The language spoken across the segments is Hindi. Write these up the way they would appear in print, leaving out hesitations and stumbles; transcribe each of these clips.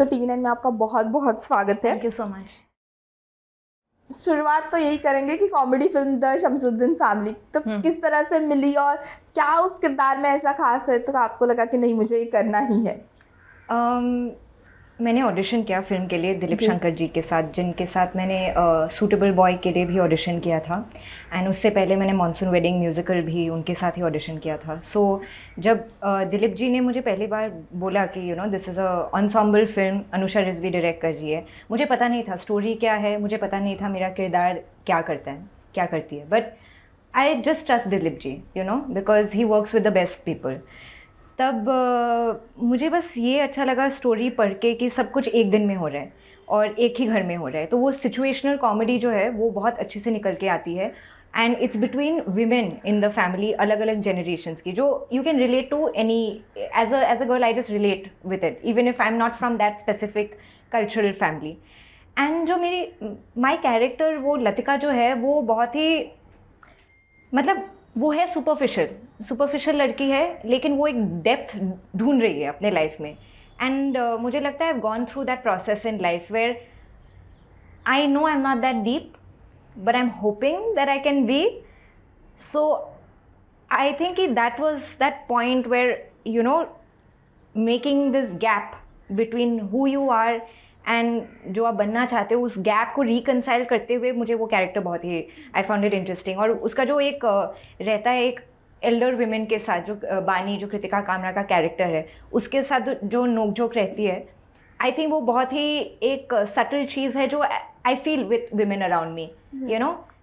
तो TV9 में आपका बहुत बहुत स्वागत है। Thank you so much. शुरुआत तो यही करेंगे कि comedy film the Shamsuddin family तो किस तरह से मिली और क्या उस किरदार में ऐसा खास है तो आपको लगा कि नहीं मुझे ये करना ही है? मैंने ऑडिशन किया फिल्म के लिए दिलीप जी। शंकर जी के साथ, जिनके साथ मैंने सूटेबल बॉय के लिए भी ऑडिशन किया था। एंड उससे पहले मैंने मॉनसून वेडिंग म्यूज़िकल भी उनके साथ ही ऑडिशन किया था। सो जब दिलीप जी ने मुझे पहली बार बोला कि this is a ensemble film, Anusha Rizvi direct कर रही है, मुझे पता नहीं था स्टोरी क्या है, मुझे पता नहीं था मेरा किरदार क्या करता है, क्या करती है, but I just trust Dilip ji, because he works with the best people. तब मुझे बस ये अच्छा लगा स्टोरी पढ़ के कि सब कुछ एक दिन में हो रहा है और एक ही घर में हो रहा है, तो वो सिचुएशनल कॉमेडी जो है वो बहुत अच्छे से निकल के आती है। And it's between women in the family, अलग अलग जनरेशंस की, जो you can relate to any age a girl. I just relate with it even if I am not from that specific cultural family. And जो माई कैरेक्टर वो लतिका जो है वो बहुत ही मतलब वो है सुपरफिशियल लड़की है, लेकिन वो एक डेप्थ ढूंढ रही है अपने लाइफ में। एंड मुझे लगता है I have gone through that process in life where I know I am not that deep but I am hoping that I can be. So I think that was that point where making this gap between who you are and जो आप बनना चाहते हो, उस गैप को रिकनसाइल करते हुए मुझे वो कैरेक्टर बहुत ही आई फाउंड इट इंटरेस्टिंग। और उसका जो एक रहता है एक एल्डर वीमेन के साथ, जो बानी, जो कृतिका कामरा का कैरेक्टर है, उसके साथ जो नोकझोंक रहती है, आई थिंक वो बहुत ही एक सटल चीज़ है जो I feel with women around me.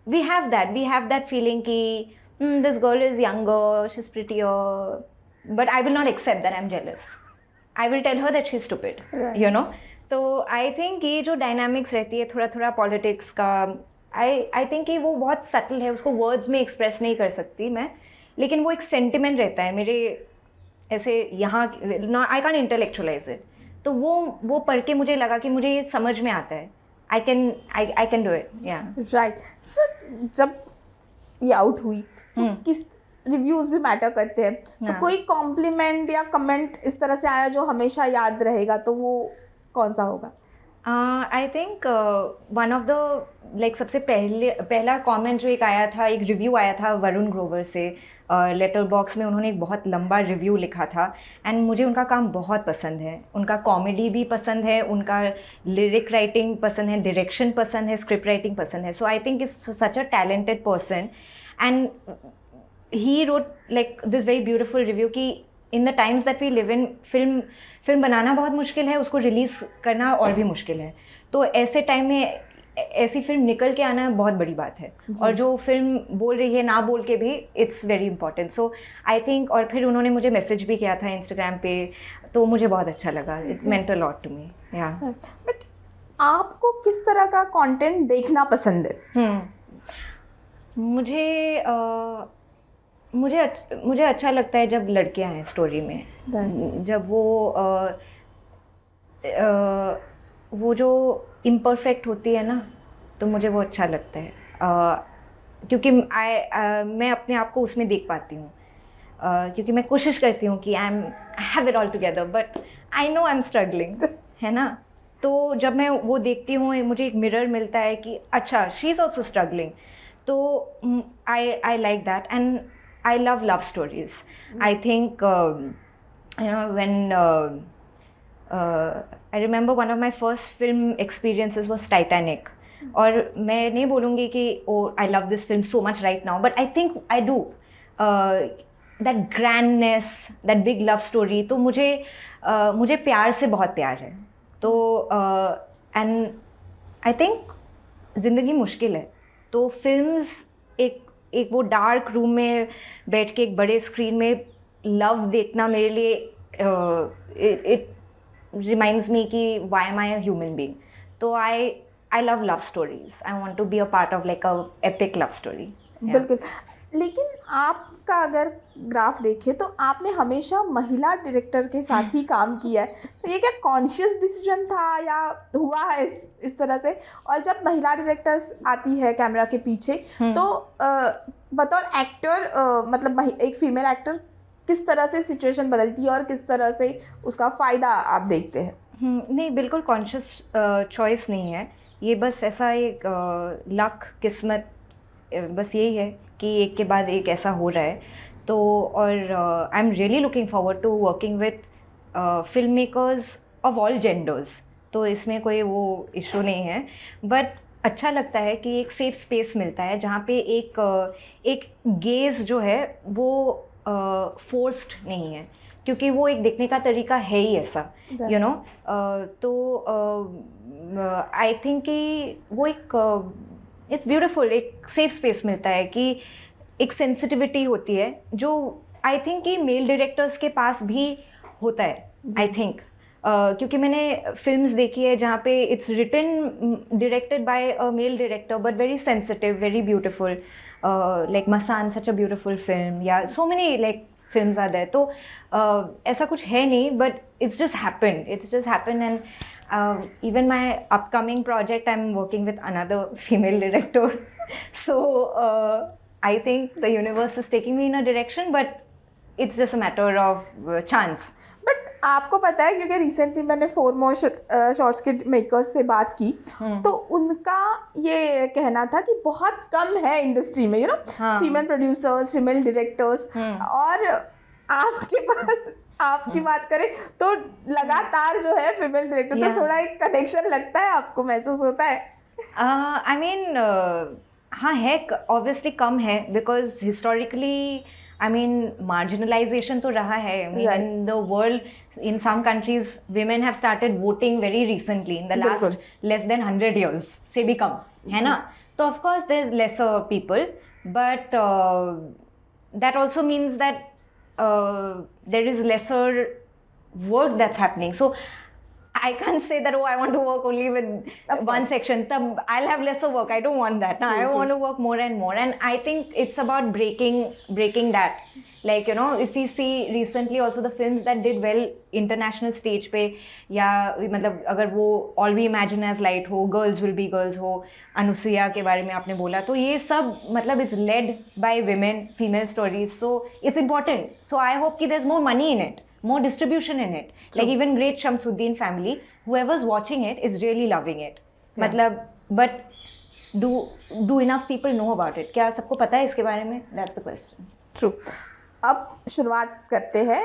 We have that feeling कि this girl is younger, she is prettier, but I will not accept that I am jealous. I will tell her that she is stupid, तो आई थिंक ये जो डायनामिक्स रहती है थोड़ा थोड़ा पॉलिटिक्स का, आई थिंक कि वो बहुत सटल है, उसको वर्ड्स में एक्सप्रेस नहीं कर सकती मैं, लेकिन वो एक सेंटिमेंट रहता है मेरे ऐसे यहाँ, आई कैन इंटेलेक्चुअलाइज इट। तो वो पढ़ के मुझे लगा कि मुझे ये समझ में आता है, आई कैन डू इट। या राइट सर, जब ये आउट हुई तो किस रिव्यूज़ भी मैटर करते हैं, तो कोई कॉम्प्लीमेंट या कमेंट इस तरह से आया जो हमेशा याद रहेगा, तो वो कौन सा होगा? I think one of the सबसे पहला कमेंट जो एक आया था, एक रिव्यू आया था वरुण ग्रोवर से, लेटर बॉक्स में उन्होंने एक बहुत लंबा रिव्यू लिखा था। एंड मुझे उनका काम बहुत पसंद है, उनका कॉमेडी भी पसंद है, उनका लिरिक राइटिंग पसंद है, डायरेक्शन पसंद है, स्क्रिप्ट राइटिंग पसंद है। So I think it's such a talented person and he wrote this very beautiful review कि in the times that we live in, film बनाना बहुत मुश्किल है, उसको रिलीज़ करना और भी मुश्किल है। तो ऐसे टाइम में ऐसी फिल्म निकल के आना बहुत बड़ी बात है, और जो फिल्म बोल रही है ना बोल के भी, it's very important. So I think, और फिर उन्होंने मुझे मैसेज भी किया था इंस्टाग्राम पे, तो मुझे बहुत अच्छा लगा। It meant a lot to me. Yeah but आपको किस तरह का कंटेंट देखना पसंद है? मुझे अच्छा लगता है जब लड़कियां हैं स्टोरी में, जब वो जो इम्परफेक्ट होती है ना, तो मुझे वो अच्छा लगता है, क्योंकि मैं अपने आप को उसमें देख पाती हूँ, क्योंकि मैं कोशिश करती हूँ कि I have it all together, but I know I am struggling, है ना। तो जब मैं वो देखती हूँ, मुझे एक मिरर मिलता है कि अच्छा, शी इज़ ऑल्सो स्ट्रगलिंग, तो I like that. And I love love stories. I think, when I remember one of my first film experiences was Titanic. और मैं नहीं बोलूँगी कि I love this film so much right now, but I think I do. That grandness, that big love story, तो मुझे प्यार से बहुत प्यार है। तो and I think ज़िंदगी मुश्किल है, तो फिल्म्स एक वो डार्क रूम में बैठ के एक बड़े स्क्रीन में लव देखना मेरे लिए इट रिमाइंड्स मी कि why am I a human being. तो I love love stories, I want to be a part of like a epic love story. बिल्कुल। लेकिन आपका अगर ग्राफ देखें तो आपने हमेशा महिला डायरेक्टर के साथ ही काम किया है, तो ये क्या कॉन्शियस डिसीजन था या हुआ है इस तरह से? और जब महिला डायरेक्टर्स आती है कैमरा के पीछे, तो बतौर एक्टर मतलब एक फीमेल एक्टर किस तरह से सिचुएशन बदलती है और किस तरह से उसका फ़ायदा आप देखते हैं? नहीं, बिल्कुल कॉन्शियस चॉइस नहीं है ये, बस ऐसा एक लक, किस्मत, बस यही है कि एक के बाद एक ऐसा हो रहा है। तो और I am really looking forward to working with film makers of all genders, तो इसमें कोई वो इशू नहीं है। बट अच्छा लगता है कि एक सेफ स्पेस मिलता है जहाँ पे एक गेज जो है वो फोर्स्ड नहीं है, क्योंकि वो एक देखने का तरीका है ही ऐसा, यू नो। तो आई थिंक कि वो एक इट्स ब्यूटीफुल, एक सेफ स्पेस मिलता है कि एक सेंसिटिविटी होती है जो आई थिंक कि मेल डायरेक्टर्स के पास भी होता है, आई थिंक। क्योंकि मैंने फिल्म्स देखी है जहाँ पे it's written directed by a male director but very sensitive, very beautiful, like Masaan, such a beautiful film, या so many like films are there. तो ऐसा कुछ है नहीं, but it's just happen and even my upcoming project, I'm working with another female director. So I think the universe is taking me in a direction, but it's just a matter of chance. But आपको पता है, क्योंकि रिसेंटली मैंने फोरमोस्ट शॉर्ट्स के मेकर्स से बात की, तो उनका ये कहना था कि बहुत कम है इंडस्ट्री में, you know, female producers, female directors, और आपके पास आपकी बात करें तो लगातार जो है फीमेल डायरेक्टर, तो थोड़ा एक कनेक्शन लगता है, आपको महसूस होता है? आई मीन हाँ है, ऑब्वियसली कम है, because historically I mean marginalisation तो रहा है। I mean in the world, in some countries women have started voting very recently in the last less than 100 years से भी कम है ना। तो of course there's lesser people, but that also means that there is lesser work that's happening. So I can't say that, oh, I want to work only with one section. I'll have lesser work. I don't want that. I want to work more and more. And I think it's about breaking that. Like, you know, if we see recently also the films that did well international stage पे, या मतलब अगर वो All We Imagine As Light हो, Girls Will Be Girls हो, अनुसुईया के बारे में आपने बोला, तो ये सब मतलब it's led by women, female stories. So it's important. So I hope कि there's more money in it, more distribution in it. Like even great Shamsuddin family, whoever's watching it is really loving it. मतलब, but do enough people know about it? क्या सबको पता है इसके बारे में? That's the question. True. अब शुरुआत करते हैं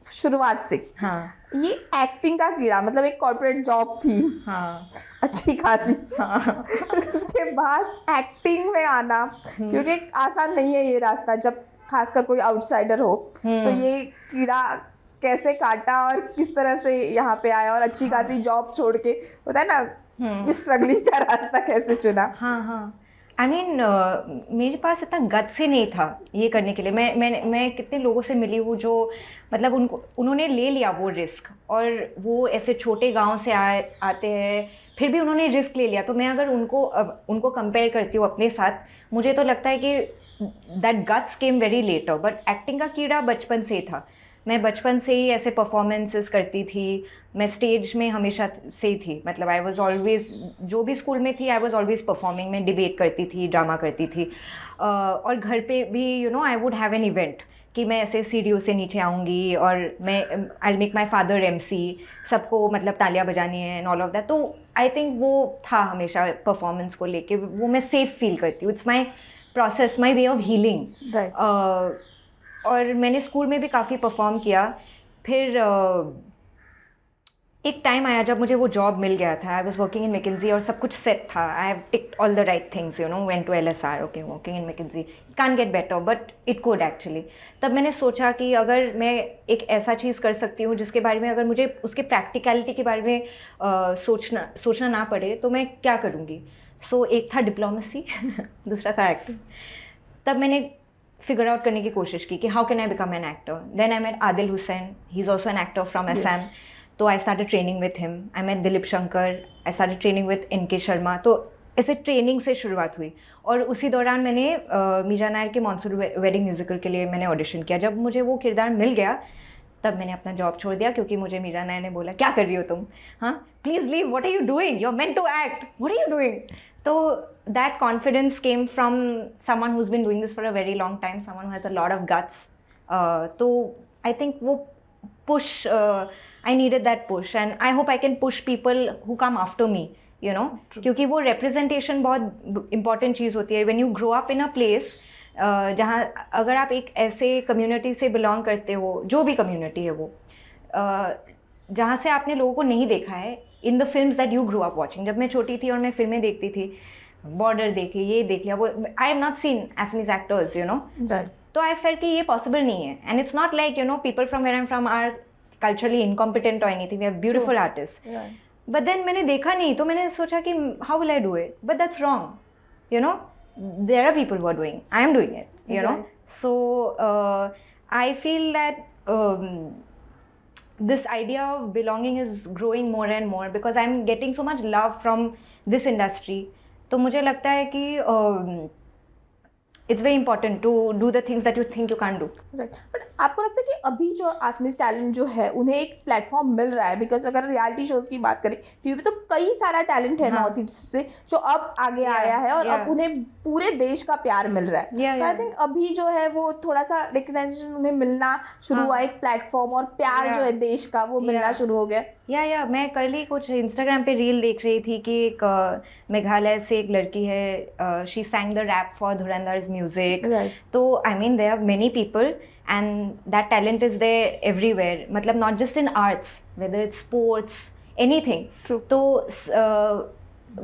शुरुआत से। हाँ, ये एक्टिंग का कीड़ा, मतलब एक कॉर्पोरेट जॉब थी, हाँ, अच्छी खासी, हाँ, उसके बाद एक्टिंग में आना, क्योंकि आसान नहीं है ये रास्ता, जब खासकर कोई आउटसाइडर हो, तो ये कीड़ा कैसे काटा और किस तरह से यहाँ पे आया, और अच्छी खासी जॉब छोड़ के, होता है ना, स्ट्रगलिंग का रास्ता कैसे चुना? हाँ, हाँ। आई मीन मेरे पास इतना गट्स ही नहीं था ये करने के लिए। मैं कितने लोगों से मिली हूँ जो मतलब उन्होंने ले लिया वो रिस्क, और वो ऐसे छोटे गांव से आते हैं, फिर भी उन्होंने रिस्क ले लिया। तो मैं अगर उनको कंपेयर करती हूँ अपने साथ, मुझे तो लगता है कि that guts came very later. But acting का कीड़ा बचपन से ही था। मैं बचपन से ही ऐसे परफॉर्मेंसेस करती थी, मैं स्टेज में हमेशा से ही थी। मतलब आई वॉज ऑलवेज, जो भी स्कूल में थी आई वॉज ऑलवेज परफॉर्मिंग। मैं डिबेट करती थी, ड्रामा करती थी, और घर पे भी you know I would have an event कि मैं ऐसे सीढ़ियों से नीचे आऊँगी और मैं I make my father MC, सबको मतलब तालियां बजानी है एंड ऑल ऑफ दैट। तो आई थिंक वो था हमेशा परफॉर्मेंस को लेके, वो मैं सेफ फील करती हूँ। It's my process, my way of healing. और मैंने स्कूल में भी काफ़ी परफॉर्म किया। फिर एक टाइम आया जब मुझे वो जॉब मिल गया था। I was working in McKinsey और सब कुछ सेट था। I have ticked all the right things, you know, went to LSR, okay, working in McKinsey, can't get better, but it could actually. तब मैंने सोचा कि अगर मैं एक ऐसा चीज़ कर सकती हूँ जिसके बारे में अगर मुझे उसके प्रैक्टिकलिटी के बारे में सोचना ना पड़े, तो मैं क्या करूँगी। सो एक था डिप्लोमेसी दूसरा था एक्टिंग। तब मैंने फिगर आउट करने की कोशिश की कि how can I become an actor. Then I met Adil Hussain, he is also an actor from Assam. तो I started training with him. I met Dilip Shankar, I started training with NK Sharma. तो ऐसे ट्रेनिंग से शुरुआत हुई। और उसी दौरान मैंने मीरा नायर के मॉनसून वेडिंग म्यूजिकल के लिए मैंने ऑडिशन किया। जब मुझे वो किरदार मिल गया तब मैंने अपना जॉब छोड़ दिया, क्योंकि मुझे मीरा नायर ने बोला क्या कर रही हो तुम, हाँ, please leave, what are you doing, you are meant to act, what are you doing. तो that confidence came from someone who's been doing this for a very long time, someone who has a lot of guts. तो I think वो push I needed that push, and I hope I can push people who come after me, you know. क्योंकि वो representation बहुत important चीज़ होती है. When you grow up in a place जहाँ अगर आप एक ऐसे community से belong करते हो, जो भी community है वो, जहाँ से आपने लोगों को नहीं देखा है, in the films that you grew up watching. जब मैं छोटी थी और मैं फिल्में देखती थी, बॉर्डर देखी, ये देख लिया, वो I have not seen Assamese actors, you know. तो आई फेल्ट कि ये पॉसिबल नहीं है. And it's not like, you know, people from where I am from are culturally incompetent or anything. We have beautiful artist. But then मैंने देखा नहीं, तो मैंने सोचा कि how will I do it. But that's wrong, you know. There are people who are doing, I am doing it, you know. So I feel that this idea of belonging is growing more and more because I'm getting so much love from this industry. तो मुझे लगता है कि it's very important to do the things that you think you can't do. Right. But आपको लगता है कि अभी जो आसमीज टैलेंट जो है उन्हें एक प्लेटफॉर्म मिल रहा है? बिकॉज अगर रियलिटी शोज की बात करें टीवी पे तो कई सारा टैलेंट है नॉर्थ ईस्ट से जो अब आगे आया है और अब उन्हें पूरे देश का प्यार मिल रहा है. तो आई थिंक अभी जो है वो थोड़ा सा रिकग्नाइजेशन उन्हें मिलना शुरू हुआ, एक प्लेटफॉर्म और प्यार जो है देश का वो मिलना शुरू हो गया. या मैं कल ही कुछ इंस्टाग्राम पे रील देख रही थी कि एक मेघालय से एक लड़की है, she sang the rap for धुरंधर's music. तो I mean there are many people and that talent is there everywhere. मतलब not just in arts, whether it's sports, anything. True. तो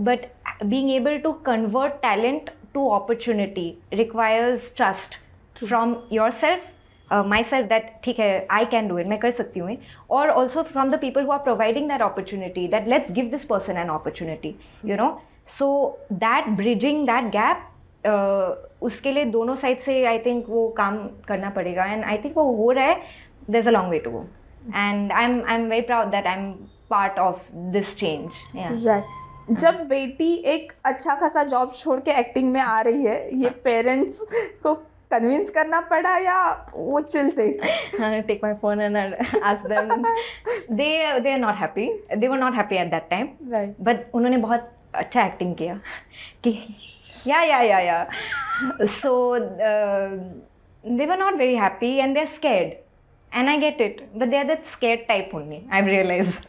but being able to convert talent to opportunity requires trust from yourself, myself, that ठीक है, I can do it, मैं कर सकती हूँ, और also from the people who are providing that opportunity, that let's give this person an opportunity, you know. So that bridging that gap, उसके लिए दोनों साइड से आई थिंक वो काम करना पड़ेगा, एंड आई थिंक वो हो रहा है. There is a long way to go, and I am very proud that I am part of this change. जब बेटी एक अच्छा खासा जॉब छोड़ के एक्टिंग में आ रही है, ये पेरेंट्स को कन्विंस करना पड़ा या वो चिल थे? Take my phone and ask them. They are not happy, they were not happy at that time, but उन्होंने बहुत अच्छा एक्टिंग किया कि yeah. So they were not very happy and they're scared, and I get it, but they're that scared type only, I've realized.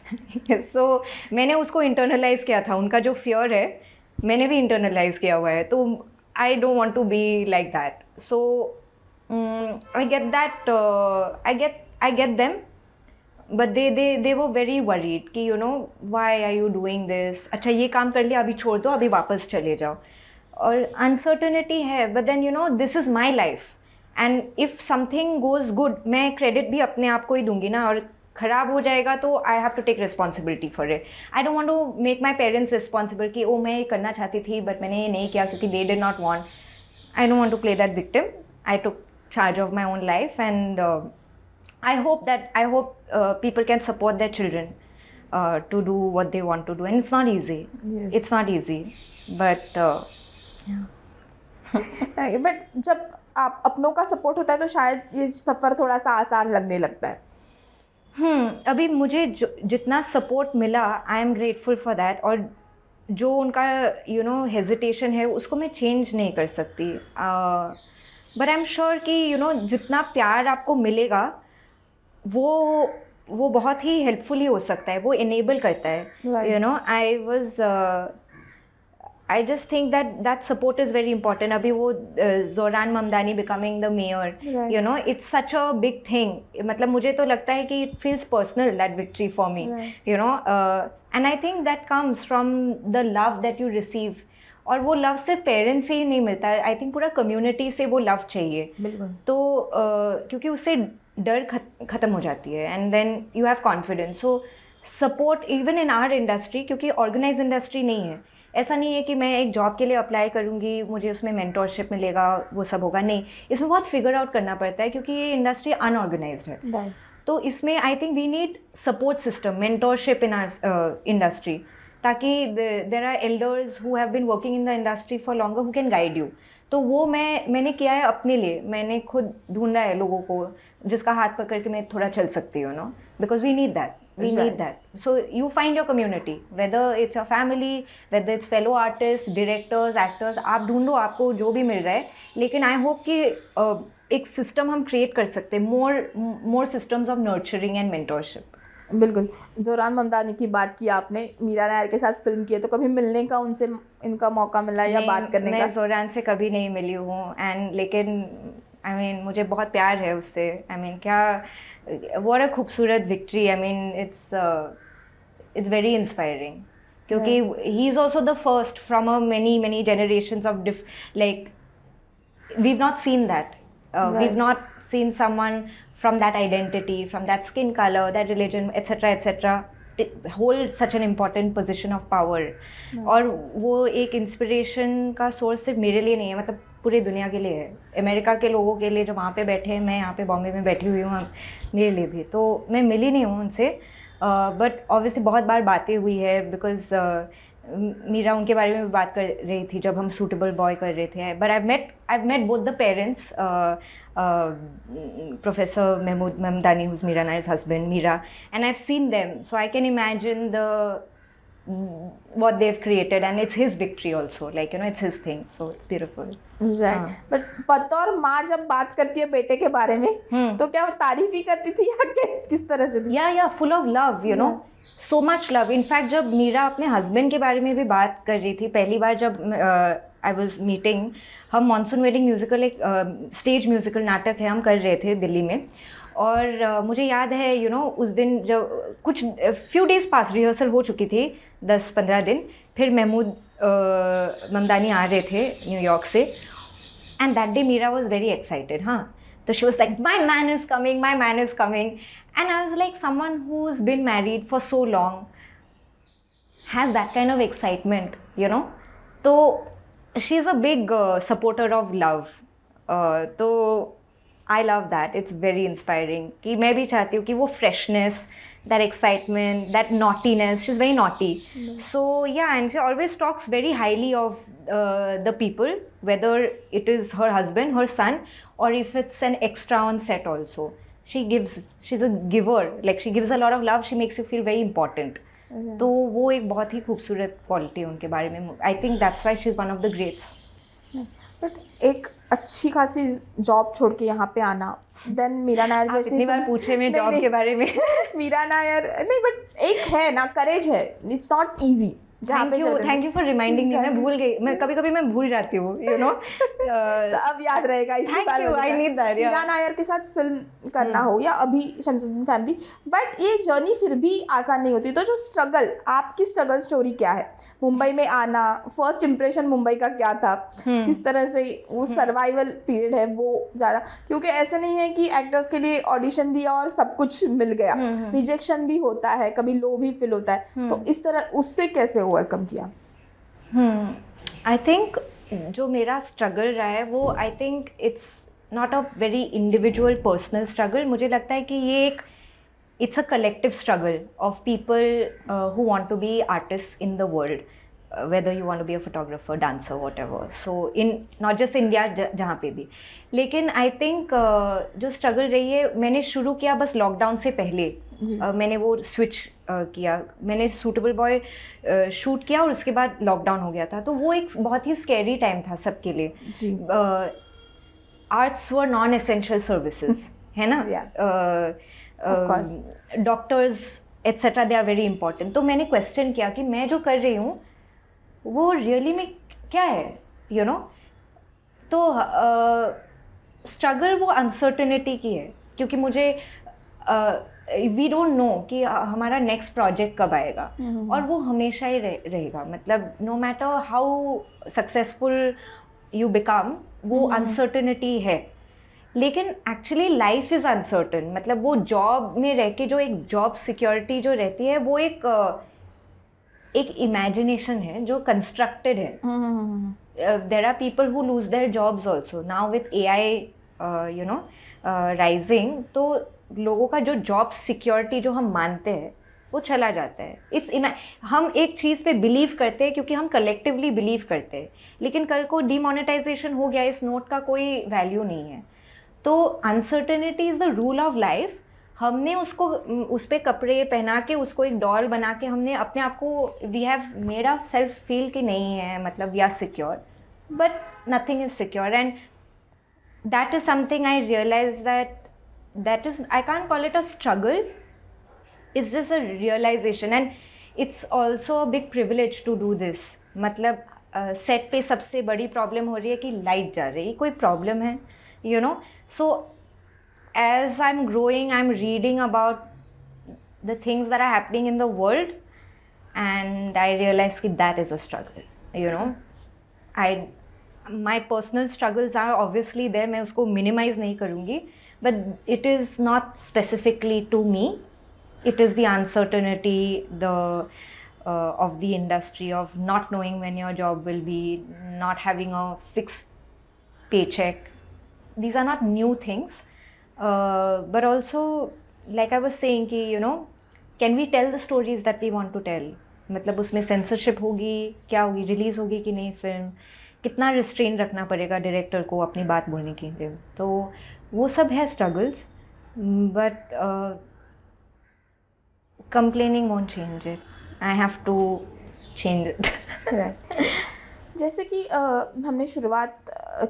So मैंने उसको internalize किया था, उनका जो fear है मैंने भी internalize किया हुआ है, तो I don't want to be like that. So I get that, I get them, but they were very worried कि you know, why are you doing this? अच्छा ये काम कर लिया, अभी छोड़ दो, अभी वापस चले जाओ. और अनसर्टनिटी है, but then you know this is my life, and if something goes good, मैं क्रेडिट भी अपने आप को ही दूंगी ना, और ख़राब हो जाएगा तो I have to take responsibility for it. I don't want to make my parents responsible कि ओ मैं ये करना चाहती थी बट मैंने ये नहीं किया क्योंकि they did not want. I don't want to play that victim. I took charge of my own life, and I hope people can support their children to do what they want to do, and it's not easy. Yes. It's not easy, but but जब आप अपनों का सपोर्ट होता है तो शायद ये सफ़र थोड़ा सा आसान लगने लगता है. अभी मुझे जितना सपोर्ट मिला, I am grateful for that, और जो उनका यू नो हेजिटेशन है उसको मैं चेंज नहीं कर सकती, बट आई एम श्योर कि यू नो जितना प्यार आपको मिलेगा वो बहुत ही हेल्पफुल ही हो सकता है, वो इनेबल करता है. You know I just think that support is very important. अभी वो जोरान Mamdani becoming the mayor, you know, it's such a big thing. मतलब मुझे तो लगता है कि it feels personal, that victory for me, you know, and I think that comes from the love that you receive. और वो लव सिर्फ पेरेंट्स से ही नहीं मिलता है, आई थिंक पूरा कम्युनिटी से वो लव चाहिए. तो क्योंकि उससे डर ख़त्म हो जाती है, and then you have confidence. So support even in our industry, क्योंकि ऑर्गेनाइज इंडस्ट्री नहीं है, ऐसा नहीं है कि मैं एक जॉब के लिए अप्लाई करूँगी मुझे उसमें मेंटोरशिप मिलेगा वो सब होगा, नहीं. इसमें बहुत फिगर आउट करना पड़ता है क्योंकि ये इंडस्ट्री अनऑर्गेनाइज्ड है. तो इसमें I think we need support system, mentorship in our industry, ताकि there are elders who have been working in the industry for longer who can guide you. तो वो मैंने किया है अपने लिए, मैंने खुद ढूंढा है लोगों को जिसका हाथ पकड़ के मैं थोड़ा चल सकती हूँ, no, because we need that. We need that. So you find your community, whether it's your family, whether it's fellow artists, directors, actors. आप ढूंढो आपको जो भी मिल रहा है, लेकिन I hope कि एक सिस्टम हम क्रिएट कर सकते हैं, more systems of nurturing and mentorship. बिल्कुल। ज़ोरान ममदानी की बात की आपने, मीरा नायर के साथ फ़िल्म की है, तो कभी मिलने का उनसे इनका मौका मिला या बात करने मैं का? ज़ोरान से कभी नहीं मिली हूँ एंड लेकिन आई मीन मुझे बहुत प्यार है उससे। आई मीन क्या what a खूबसूरत victory. I mean it's very inspiring क्योंकि he is also the first from a many generations of like we've not seen that. We've Right. not seen someone from that identity, from that skin color, that religion, etc. hold such an important position of power. और वो एक इंस्पिरेशन का सोर्स सिर्फ मेरे लिए नहीं है, मतलब पूरी दुनिया के लिए है, अमेरिका के लोगों के लिए जो वहाँ पे बैठे हैं, मैं यहाँ पे बॉम्बे में बैठी हुई हूँ, मेरे लिए भी। तो मैं मिली नहीं हूँ उनसे, बट ऑब्वियसली बहुत बार बातें हुई है बिकॉज मीरा उनके बारे में भी बात कर रही थी जब हम सूटेबल बॉय कर रहे थे। But I met both the parents, professor Mahmood Mamdani who's Mira Nair's husband, Mira, and I've seen them, so I can imagine what they've created, and it's his victory also, like you know, it's his thing, so it's beautiful. Right. But बतौर माँ जब बात करती है बेटे के बारे में, तो क्या वो तारीफ ही करती थी या किस तरह से थी? या full of love, you know, so much love. In fact जब मीरा अपने हस्बैंड के बारे में भी बात कर रही थी पहली बार, जब आई वॉज मीटिंग, हम मॉनसून वेडिंग म्यूजिकल, एक स्टेज म्यूजिकल नाटक है, हम कर रहे थे दिल्ली में। और मुझे याद है यू नो उस दिन जब कुछ फ्यू डेज पास रिहर्सल हो चुकी थी, 10-15 दिन, फिर महमूद ममदानी आ रहे थे न्यूयॉर्क से, and that day Mira was very excited. हाँ, so she was like, my man is coming, my man is coming. And I was like, someone who's been married for so long has that kind of excitement, you know. So she's a big supporter of love. So I love that. It's very inspiring कि मैं भी चाहती हूँ कि वो freshness, that excitement, that naughtiness, she's very naughty. So yeah, and she always talks very highly of the people, whether it is her husband, her son, or if it's an extra on set also. She's a giver, like she gives a lot of love, she makes you feel very important. तो वो एक बहुत ही खूबसूरत क्वालिटी है उनके बारे में। I think that's why she is one of the greats. But एक अच्छी खासी जॉब छोड़ के यहाँ पे आना, देन मीरा नायर जैसी, इतनी बार पूछे मैं जॉब के बारे में। मीरा नायर नहीं, बट एक है ना, करेज है, it's not easy. Thank you for reminding me. मैं भूल गई, मैं कभी मैं भूल जाती हूँ, यू नो। अब याद रहेगा। Thank you, I need that. Mira Nair के साथ फिल्म करना हो या अभी शमसुद्दीन फैमिली, बट ये जर्नी फिर भी आसान नहीं होती। तो जो स्ट्रगल, आपकी स्ट्रगल स्टोरी क्या है? मुंबई में आना, फर्स्ट इम्प्रेशन मुंबई का क्या था, किस तरह से वो सर्वाइवल पीरियड है वो ज़्यादा, क्योंकि ऐसे नहीं है कि एक्टर्स के लिए ऑडिशन दिया और सब कुछ मिल गया, रिजेक्शन भी होता है, कभी लो भी फील होता है। तो इस तरह उससे कैसे ओवरकम किया? आई थिंक जो मेरा स्ट्रगल रहा है वो, आई think it's not a very individual personal struggle. मुझे लगता है कि ये एक it's a collective struggle of people who want to be artists in the world, whether you want to be a photographer, dancer, whatever. So in not just India, जहाँ पे भी। लेकिन I think जो struggle रही है, मैंने शुरू किया बस लॉकडाउन से पहले। मैंने वो स्विच किया, मैंने सूटेबल बॉय शूट किया और उसके बाद लॉकडाउन हो गया था। तो वो एक बहुत ही स्कैरी टाइम था सबके लिए। Arts were non essential services, है ना। Doctors etcetera, they are very important. तो मैंने क्वेश्चन किया कि मैं जो कर रही हूँ वो रियली में क्या है, यू नो। तो स्ट्रगल वो अनसर्टेनिटी की है, क्योंकि मुझे वी डोंट नो कि हमारा नेक्स्ट प्रोजेक्ट कब आएगा, और वो हमेशा ही रहेगा। मतलब no matter how successful you become, वो अनसर्टेनिटी है। लेकिन एक्चुअली लाइफ इज़ अनसर्टन। मतलब वो जॉब में रह के जो एक जॉब सिक्योरिटी जो रहती है, वो एक इमेजिनेशन है जो कंस्ट्रक्टेड है। There are people who lose their jobs also now with AI you know rising. तो लोगों का जो जॉब सिक्योरिटी जो हम मानते हैं वो चला जाता है। हम एक चीज़ पे बिलीव करते हैं क्योंकि हम कलेक्टिवली बिलीव करते हैं, लेकिन कल को डीमोनेटाइजेशन हो गया, इस नोट का कोई वैल्यू नहीं है। तो uncertainty is the rule of life. हमने उसको उस पर कपड़े पहना के, उसको एक डॉल बना के, हमने अपने आप को, we have made our self feel कि नहीं है, मतलब we are secure, but nothing is secure. And that is something I realise that is, I can't call it a struggle, it's just a realization, and it's also a big privilege to do this. मतलब सेट पे सबसे बड़ी प्रॉब्लम हो रही है कि लाइट जा रही है, कोई प्रॉब्लम है, you know. So as I'm growing, I'm reading about the things that are happening in the world, and I realize that is a struggle, you know. My personal struggles are obviously there, मैं उसको minimize नहीं करूँगी, but it is not specifically to me. It is the uncertainty, of the industry, of not knowing when your job will be, not having a fixed paycheck. These are not new things, but also, like I was saying कि you know, can we tell the stories that we want to tell? मतलब उसमें censorship होगी, क्या होगी, रिलीज होगी कि नहीं फिल्म, कितना रिस्ट्रेन रखना पड़ेगा डायरेक्टर को अपनी बात बोलने के लिए. तो वो सब है struggles, but complaining won't change it. I have to change it. Right. जैसे कि हमने शुरुआत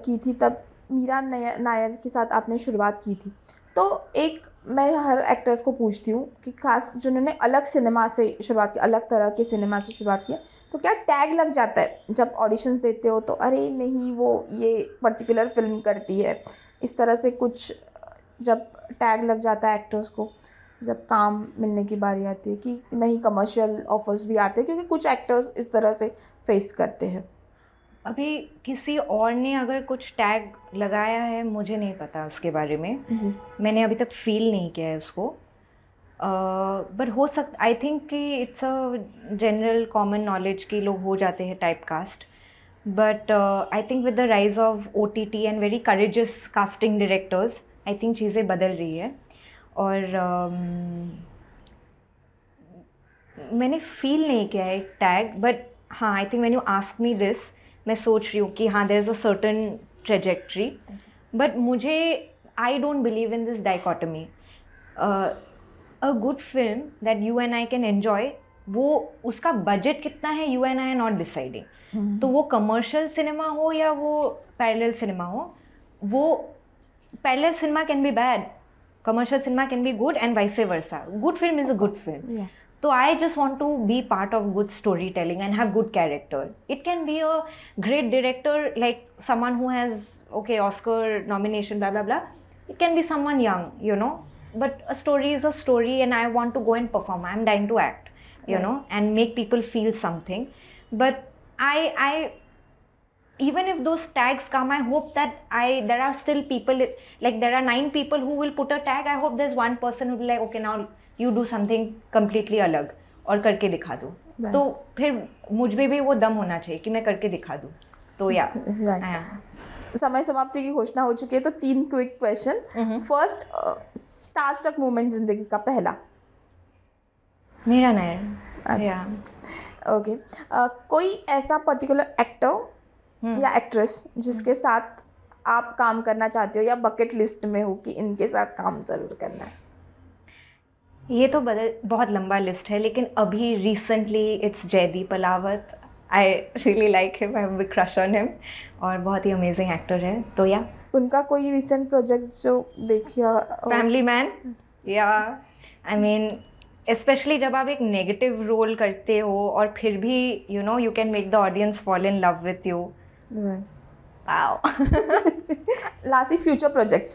की थी तब मीरा नायर के साथ आपने शुरुआत की थी, तो एक मैं हर एक्टर्स को पूछती हूँ कि खास जिन्होंने अलग सिनेमा से शुरुआत की, अलग तरह के सिनेमा से शुरुआत किया, तो क्या टैग लग जाता है जब ऑडिशंस देते हो तो अरे नहीं वो ये पर्टिकुलर फिल्म करती है, इस तरह से कुछ जब टैग लग जाता है एक्टर्स को जब काम मिलने की बारी आती है कि नहीं, कमर्शियल ऑफर्स भी आते हैं क्योंकि कुछ एक्टर्स इस तरह से फेस करते हैं? अभी किसी और ने अगर कुछ टैग लगाया है मुझे नहीं पता उसके बारे में जी. मैंने अभी तक फील नहीं किया है उसको, बट हो सकता, आई थिंक कि it's a general common knowledge कि लोग हो जाते हैं typecast, but I think with the rise of OTT and very courageous casting directors, I think चीज़ें बदल रही है. और मैंने फील नहीं किया है एक टैग, बट हाँ, I think when you ask me this, मैं सोच रही हूँ कि हाँ there is a certain trajectory, but मुझे I don't believe in this dichotomy. A good film that you and I can enjoy, वो उसका बजट कितना है you and I are not deciding. तो वो कमर्शियल सिनेमा हो या वो पैरेलल सिनेमा हो, वो parallel cinema can be bad, commercial cinema can be good, and vice versa. Good film is a good film. Yeah. So I just want to be part of good storytelling and have good character. It can be a great director, like someone who has Oscar nomination, blah blah blah. It can be someone young, you know. But a story is a story, and I want to go and perform. I'm dying to act, you know, and make people feel something. But I even if those tags come, I hope that there are still people, like there are 9 people who will put a tag. I hope there's one person who will be like, okay, now you do something completely अलग और करके दिखा दो. तो फिर मुझ में भी वो दम होना चाहिए कि मैं करके दिखा दूँ. तो या समय समाप्ति की घोषणा हो चुकी है, तो 3 quick question. First, starstruck moment जिंदगी का पहला? मीरा नायर. अच्छा, ओके. कोई ऐसा पर्टिकुलर एक्टर या एक्ट्रेस जिसके साथ आप काम करना चाहते हो या बकेट लिस्ट में हो कि इनके साथ काम ज़रूर करना है? ये तो बहुत लंबा लिस्ट है, लेकिन अभी recently it's Jaideep Ahlawat. I really like him, I have big crush on him, और बहुत ही अमेजिंग एक्टर है. तो या उनका कोई रिसेंट प्रोजेक्ट जो देखिए? Family man. या आई मीन स्पेशली जब आप एक नेगेटिव रोल करते हो और फिर भी you know you can make the audience fall in love with you. Wow. Lastly, future projects.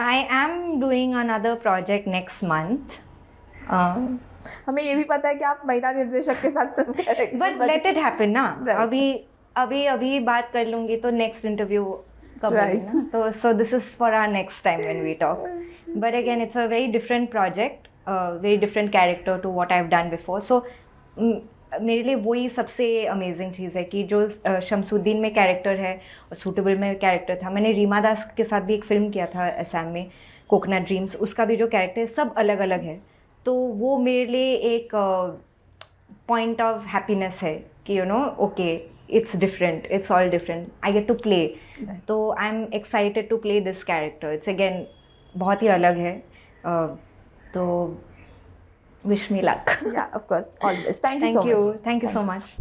I am doing another project next month. हमें ये भी पता है कि आप महिला निर्देशक के साथ फिल्म करेंगे. But let it happen ना. अभी बात कर लूँगी तो next interview कब होगी ना. तो so this is for our next time when we talk. But again, it's a very different project, very different character to what I've done before. So मेरे लिए वही सबसे अमेजिंग चीज़ है कि जो शमसुद्दीन में कैरेक्टर है और सूटेबल में कैरेक्टर था. मैंने रीमा दास के साथ भी एक फ़िल्म किया था असम में, कोकोनट ड्रीम्स. उसका भी जो कैरेक्टर है सब अलग अलग है. तो वो मेरे लिए एक पॉइंट ऑफ हैप्पीनेस है कि you know okay it's different, it's all different, I get to play. तो I am excited to play this character. It's again बहुत ही अलग है. तो wish me luck. Yeah, of course. All the best. Thank you so much. Thank you so much.